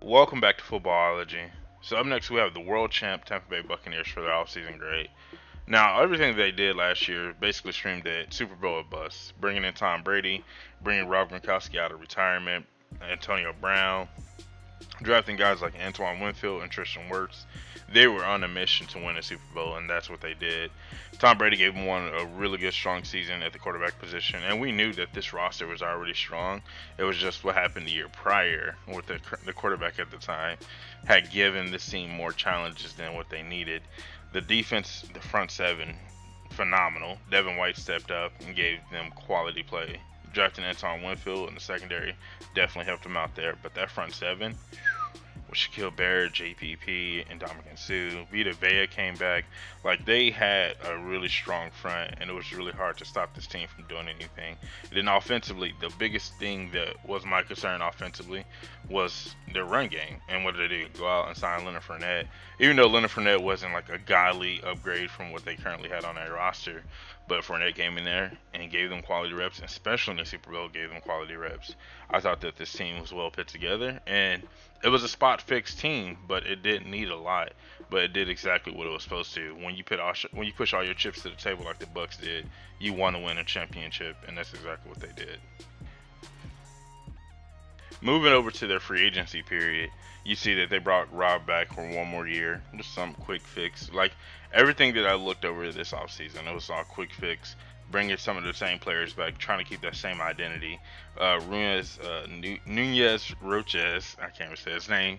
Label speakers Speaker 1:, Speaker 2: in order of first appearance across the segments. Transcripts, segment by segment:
Speaker 1: Welcome back to Footballology. So up next we have the world champ Tampa Bay Buccaneers for their offseason grade. Now everything they did last year basically screamed at Super Bowl or bust. Bringing in Tom Brady, bringing Rob Gronkowski out of retirement, Antonio Brown, drafting guys like Antoine Winfield and Tristan Wirfs. They were on a mission to win a Super Bowl, and that's what they did. Tom Brady gave them one a really good, strong season at the quarterback position, and we knew that this roster was already strong. It was just what happened the year prior with the quarterback at the time had given this team more challenges than what they needed. The defense, the front seven, phenomenal. Devin White stepped up and gave them quality play. Drafting Anton Winfield in the secondary definitely helped them out there, but that front seven with Shaquille Barrett, JPP, and Dominican Sue. Vita Vea came back. Like, they had a really strong front, and it was really hard to stop this team from doing anything. And then offensively, the biggest thing that was my concern offensively was their run game. And what did they do? Go out and sign Leonard Fournette. Even though Leonard Fournette wasn't like a godly upgrade from what they currently had on their roster, but Fournette came in there and gave them quality reps, especially in the Super Bowl, gave them quality reps. I thought that this team was well put together, and it was a spot fixed team, but it didn't need a lot. But it did exactly what it was supposed to. When you push all your chips to the table like the Bucks did, you want to win a championship, and that's exactly what they did. Moving over to their free agency period, you see that they brought Rob back for one more year. Just some quick fix. Like everything that I looked over this offseason, it was all quick fix. Bringing some of the same players back, trying to keep that same identity. Nunez Roches, I can't even say his name.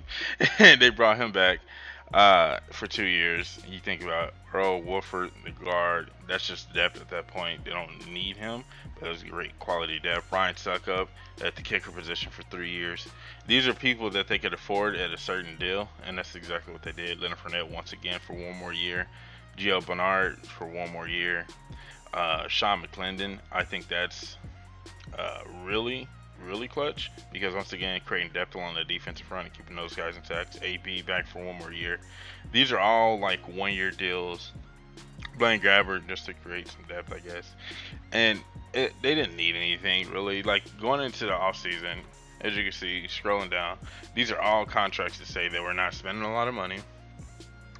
Speaker 1: They brought him back for 2 years. You think about Earl Wolford, the guard. That's just depth at that point. They don't need him, but it was great quality depth. Ryan Suckup at the kicker position for 3 years. These are people that they could afford at a certain deal, and that's exactly what they did. Leonard Fournette once again for one more year. Gio Bernard for one more year. Sean Mcclendon, I think that's really clutch because once again creating depth along the defensive front and keeping those guys intact. AB back for one more year. These are all like 1 year deals. Blaine Gabbert just to create some depth, I guess. And they didn't need anything really. Like going into the offseason, as you can see, scrolling down, these are all contracts to say that we're not spending a lot of money.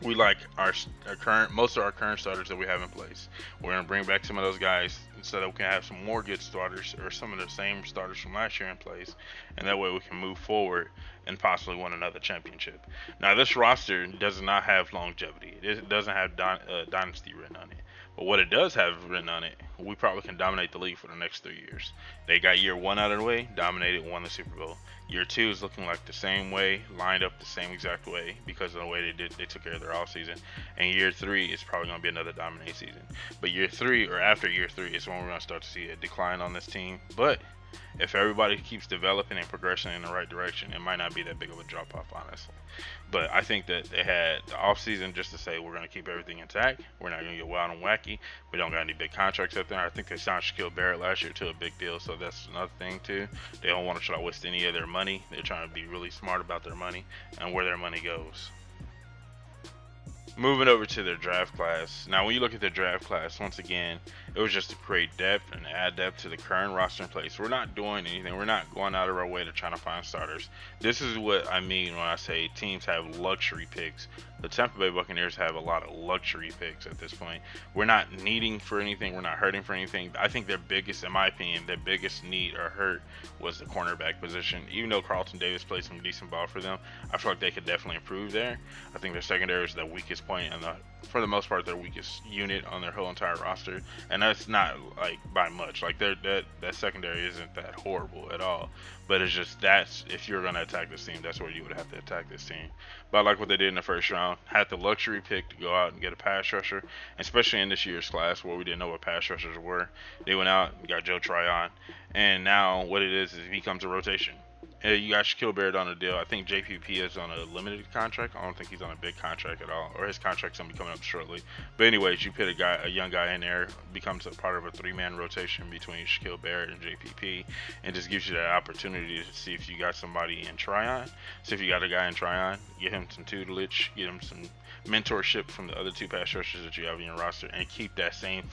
Speaker 1: We like our current most of our current starters that we have in place. We're gonna bring back some of those guys so that we can have some more good starters or some of the same starters from last year in place, and that way we can move forward and possibly win another championship. Now this roster does not have longevity. It doesn't have dynasty written on it. But what it does have written on it, we probably can dominate the league for the next 3 years. They got year one out of the way, dominated, won the Super Bowl. Year two is looking like the same way, lined up the same exact way because of the way they took care of their off season. And year three is probably going to be another dominate season. But year three or after year three is when we're going to start to see a decline on this team. But if everybody keeps developing and progressing in the right direction, it might not be that big of a drop off, honestly. But I think that they had the offseason just to say we're going to keep everything intact. We're not going to get wild and wacky. We don't got any big contracts up there. I think they signed Shaquille Barrett last year to a big deal, so that's another thing too. They don't want to try to waste any of their money. They're trying to be really smart about their money and where their money goes. Moving over to their draft class. Now, when you look at their draft class, once again, it was just to create depth and add depth to the current roster in place. We're not doing anything. We're not going out of our way to try to find starters. This is what I mean when I say teams have luxury picks. The Tampa Bay Buccaneers have a lot of luxury picks at this point. We're not needing for anything. We're not hurting for anything. I think their biggest, in my opinion, their biggest need or hurt was the cornerback position. Even though Carlton Davis played some decent ball for them, I feel like they could definitely improve there. I think their secondary is their weakest point and for the most part their weakest unit on their whole entire roster, and that's not like by much. Like that secondary isn't that horrible at all, but it's just that's if you're gonna attack this team, that's where you would have to attack this team. But I like what they did in the first round, had the luxury pick to go out and get a pass rusher, especially in this year's class where we didn't know what pass rushers were. They went out and got Joe Tryon, and now what it is it becomes a rotation. You got Shaquille Barrett on a deal. I think JPP is on a limited contract. I don't think he's on a big contract at all, or his contract's gonna be coming up shortly. But anyways, you put a young guy in there, becomes a part of a three-man rotation between Shaquille Barrett and JPP, and just gives you that opportunity to see if you got somebody in Tryon. So if you got a guy in Tryon, get him some tutelage, get him some mentorship from the other two pass rushers that you have in your roster, and keep that same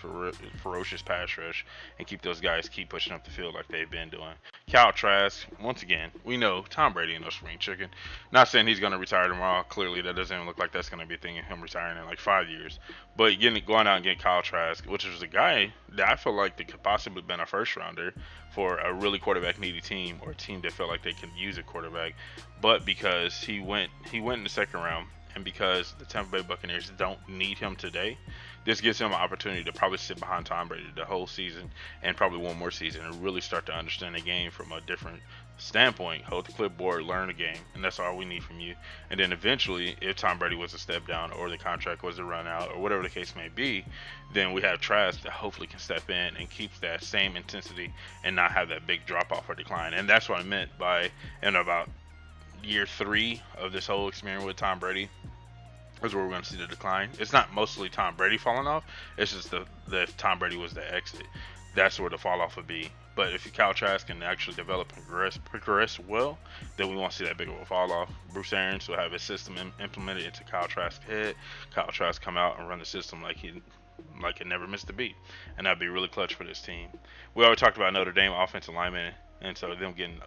Speaker 1: ferocious pass rush, and keep those guys keep pushing up the field like they've been doing. Cal Trask, once again, we know Tom Brady ain't no spring chicken. Not saying he's going to retire tomorrow. Clearly, that doesn't even look like that's going to be a thing of him retiring in like 5 years. But going out and getting Kyle Trask, which is a guy that I feel like that could possibly have been a first rounder for a really quarterback needy team or a team that felt like they could use a quarterback. But because he went in the second round, and because the Tampa Bay Buccaneers don't need him today, this gives him an opportunity to probably sit behind Tom Brady the whole season and probably one more season and really start to understand the game from a different standpoint. Hold the clipboard, learn the game, and that's all we need from you. And then eventually, if Tom Brady was to step down or the contract was to run out or whatever the case may be, then we have Trask that hopefully can step in and keep that same intensity and not have that big drop off or decline. And that's what I meant by in about year 3 of this whole experiment with Tom Brady is where we're going to see the decline. It's not mostly Tom Brady falling off. It's just the if Tom Brady was to exit, that's where the fall off would be. But if Kyle Trask can actually develop and progress well, then we won't see that big of a fall off. Bruce Arians will have his system implemented into Kyle Trask's head. Kyle Trask come out and run the system like it never missed a beat, and that'd be really clutch for this team. We already talked about Notre Dame offensive linemen, and so them getting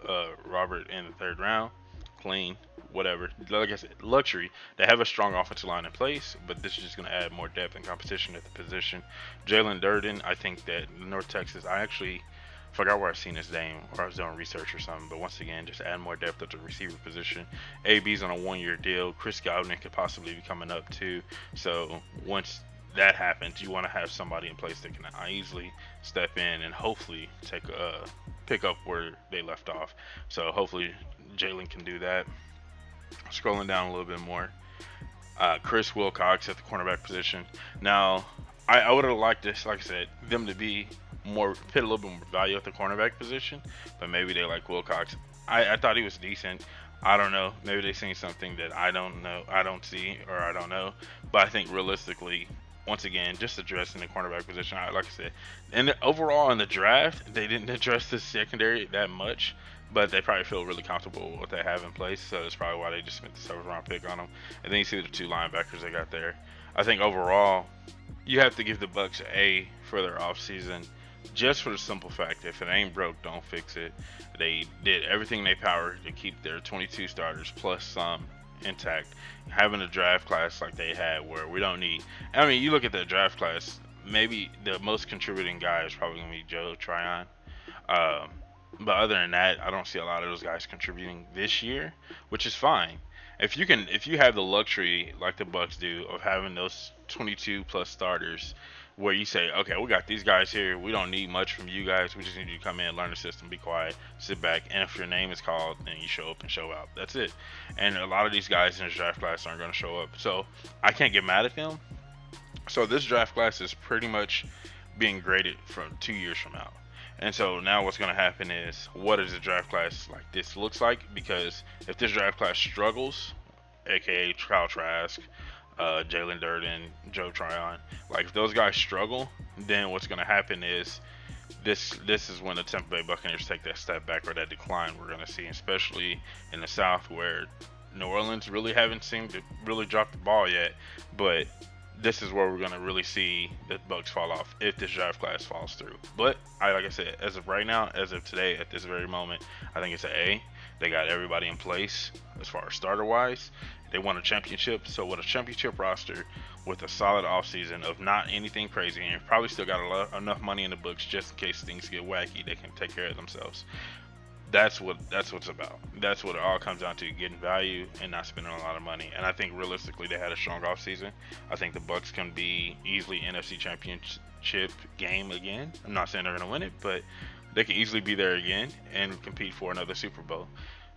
Speaker 1: Robert in the 3rd round, clean, whatever. Like I said, luxury. They have a strong offensive line in place, but this is just going to add more depth and competition at the position. Jalen Durden, I think that North Texas, I actually forgot where I seen his name or I was doing research or something, but once again, just add more depth at the receiver position. AB's on a 1-year deal. Chris Godwin could possibly be coming up too. So once that happens, you want to have somebody in place that can easily step in and hopefully pick up where they left off. So hopefully Jalen can do that. Scrolling down a little bit more, Chris Wilcox at the cornerback position. Now, I would have liked this, like I said, them to be put a little bit more value at the cornerback position, but maybe they like Wilcox. I thought he was decent. I don't know. Maybe they seen something that I don't know, I don't see, or I don't know. But I think realistically, once again, just addressing the cornerback position, like I said, and overall in the draft, they didn't address the secondary that much. But they probably feel really comfortable with what they have in place, so that's probably why they just spent the 7th round pick on them. And then you see the 2 linebackers they got there. I think overall, you have to give the Bucs an A for their offseason, just for the simple fact that if it ain't broke, don't fix it. They did everything they powered to keep their 22 starters plus some intact. Having a draft class like they had, where we don't need. I mean, you look at that draft class. Maybe the most contributing guy is probably gonna be Joe Tryon. But other than that, I don't see a lot of those guys contributing this year, which is fine. If you have the luxury like the Bucs do of having those 22 plus starters, where you say, okay, we got these guys here, we don't need much from you guys, we just need you to come in, learn the system, be quiet, sit back, and if your name is called, then you show up and show out. That's it. And a lot of these guys in this draft class aren't going to show up, so I can't get mad at them. So this draft class is pretty much being graded from 2 years from now. And so now what's going to happen is, what does a draft class like this looks like? Because if this draft class struggles, aka Kyle Trask, Jalen Durden, Joe Tryon, like if those guys struggle, then what's going to happen is this is when the Tampa Bay Buccaneers take that step back or that decline we're going to see, especially in the South, where New Orleans really haven't seemed to really drop the ball yet. But this is where we're going to really see the Bucs fall off if this draft class falls through. But like I said, as of right now, as of today, at this very moment, I think it's an A. They got everybody in place as far as starter wise. They won a championship, so with a championship roster with a solid offseason of not anything crazy, and probably still got enough money in the books just in case things get wacky, they can take care of themselves. That's what's about. That's what it all comes down to: getting value and not spending a lot of money. And I think realistically, they had a strong offseason. I think the Bucs can be easily NFC Championship game again. I'm not saying they're going to win it, but they can easily be there again and compete for another Super Bowl.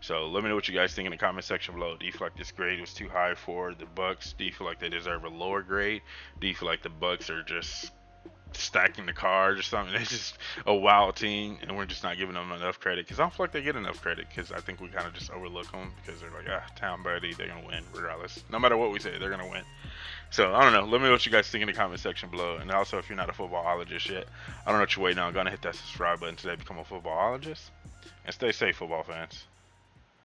Speaker 1: So let me know what you guys think in the comment section below. Do you feel like this grade was too high for the Bucs? Do you feel like they deserve a lower grade? Do you feel like the Bucs are just stacking the cards or something? They're just a wild team and we're just not giving them enough credit? Because I don't feel like they get enough credit, because I think we kind of just overlook them because they're like, Tom Brady, they're going to win regardless. No matter what we say, they're going to win. So I don't know. Let me know what you guys think in the comment section below. And also, if you're not a footballologist yet, I don't know what you're waiting on. Go and hit that subscribe button today, become a footballologist, and stay safe, football fans.